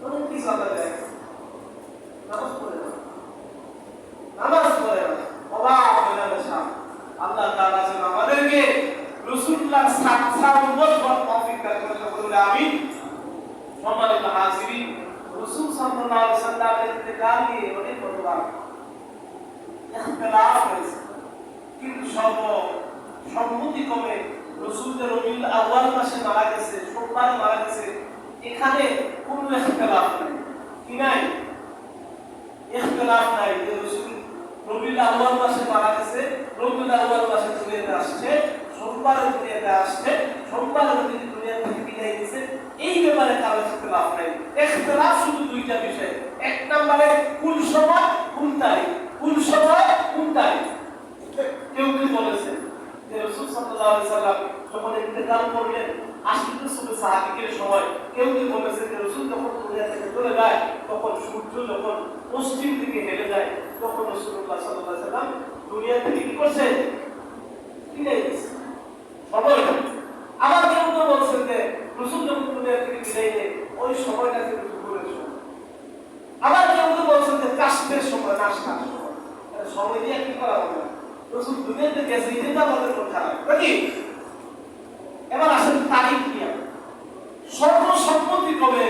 অনেক কিছু আল্লাহ দেয়, নামাজ পড়ে না, নামাজ পড়ে না, অবাক হয়ে যাবে। আল্লাহ তাআলা যেন আমাদেরকে রাসূলুল্লাহর সাথে উম্মত হওয়ার তৌফিক দান করেন, বলে আমিন। সম্মানিত হাজিরিন, রাসূল সাল্লাল্লাহু আলাইহি ওয়াসাল্লামের ইন্তেকাল নিয়ে অনেক বড় ইখতিলাফ হয়েছে, কিন্তু সম্মতিক্রমে রাসূলের রবিউল আউয়াল মাসে মারা গেছে, সোমবার মারা গেছে, এখানে কোনো ইখতিলাফ নাই। কি নাই? ইখতিলাফ নাই যে রাসূল রবিউল আউয়াল মাসে মারা গেছে, রবিউল আউয়াল মাসে দুনিয়াতে আসছে, সোমবার দুনিয়াতে আসছে, সোমবার দুনিয়া থেকে বিদায় নিছে, এই ব্যাপারে কারো ইখতিলাফ নাই। ইখতিলাফ শুধু দুইটা বিষয়। এক নম্বরে কোন সময় কোন তারিখ, কোন সময় কোন তারিখ। কেউ কেউ বলেছে যে রাসূল সাল্লাল্লাহু আলাইহি ওয়াসাল্লাম যখন ইন্তেকাল করলেন 80 সাহাবীদের সময়, কেউ কেউ বলেছে যে রাসূল যখন দুনিয়া থেকে চলে যায়, তখন সূর্য যখন পশ্চিম দিকে হেলে যায়, তখন রাসূলুল্লাহ সাল্লাল্লাহু আলাইহি ওয়াসাল্লাম দুনিয়া থেকে কি করছে? বিদায় নিয়েছে। আবার কেউ কেউ বলছেন যে রাসূল যখন দুনিয়া থেকে বিদায় নেয়, ওই সময়টা থেকে দুপুরের সময়। আবার কেউ কেউ বলছেন যে কাশফের সময়, নাশতার সময়। সময় দিয়ে কি করা হবে? রাসূল দুনিয়াতে গেছে, এটা আমাদের কথা নাকি? এবার আসেন তারিখ নিয়ে। সর্বসম্মতিক্রমে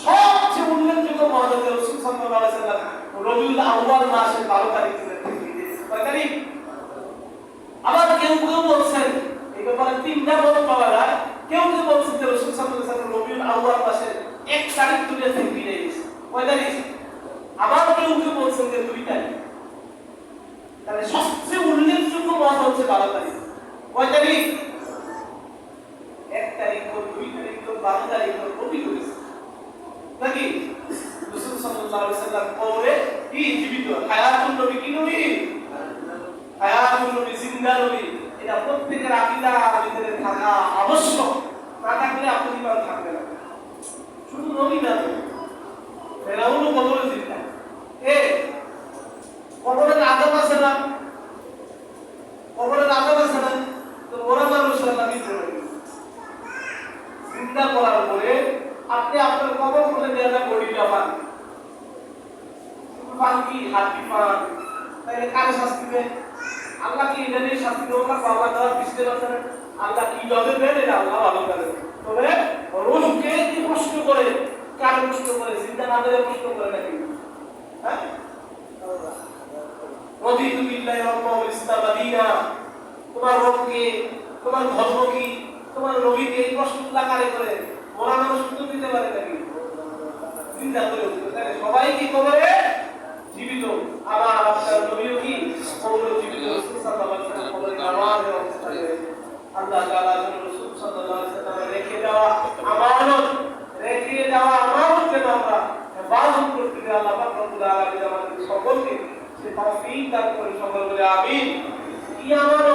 সবচেয়ে উল্লেখযোগ্য মহাদেব রাসূল সাল্লাল্লাহু আলাইহি ওয়াসাল্লাম রবিউল আউয়াল মাসের 12 তারিখ ছিলেন। কয় তারিখ? আবার কেউ কেউ বলছেন এই ব্যাপারে তিনটা মত পাওয়া যায়। কেউ কেউ বলছেন যে রাসূল সাল্লাল্লাহু আলাইহি ওয়াসাল্লাম রবিউল আউয়াল মাসের 1 তারিখ দুনিয়া থেকে বিদায় নিয়েছে। কয় তারিখ? আবার কেউ কেউ বলছেন যে 2 তারিখ। তাহলে সবচেয়ে উল্লেখযোগ্য মত হচ্ছে 12 তারিখ। কয় তারিখ? 1 তারিখ, 2 তারিখ, 12 তারিখ নবী করেছে নাকি? রাসূল সাল্লাল্লাহু আলাইহি ওয়াসাল্লাম কবরে কি জীবিত, হায়াতুন নবী, কি নবী? হায়াতুন নবী, জিন্দা নবী। এটা প্রত্যেকের আকীদার ভিতরে থাকা আবশ্যক। না থাকলে আপনি ইমান থাকবে না। শুধু নবী না, ফেরাউনও কবরে জিন্দা। কবরের আযাব আছে না? কবরের আযাব আছে না? তো ওরা মানুষ নবী করে চিন্তা করার পরে আপনি আপনার কবর খুলে দেওয়া যায়, বডিটা পান কি হাতি পান, তাহলে কারে শাস্তি দেয়? আল্লাহ কি এটা নিয়ে শাস্তি দেবো না? আল্লাহ দেওয়ার বুঝতে পারছেন আল্লাহ কি জবে দেন, এটা আল্লাহ ভালো করেন। তবে রোহকে কি প্রশ্ন করে, কারে প্রশ্ন করে? চিন্তা না করে প্রশ্ন করে নাকি? হ্যাঁ, রদিতু বিল্লাহি রাব্বান ওয়া ইসলাম দীনা। তোমার রবকে, তোমার ধর্ম কি, তোমার নবীকে, এই প্রশ্নগুলো কারে করে? ওরা মানুষ উত্তর দিতে পারে নাকি? চিন্তা করে উত্তর দেয়। সবাই কি কবরে জীবিত? আবার আপনার নবীও কি কবরে জীবিত? রাসূল সাল্লাল্লাহু আলাইহি ওয়াসাল্লাম কবরে নামাজের অবস্থায় আল্লাহ তাআলা রাসূল সাল্লাল্লাহু আলাইহি ওয়াসাল্লাম রেখে দেওয়া আমানত, যেন আমরা হেফাজত করতে পারি। আল্লাহ পাক রব্বুল আলামিন আমাদের সকলকে সে তৌফিক দান করে। সকল বলে আমিন। কি আমানত?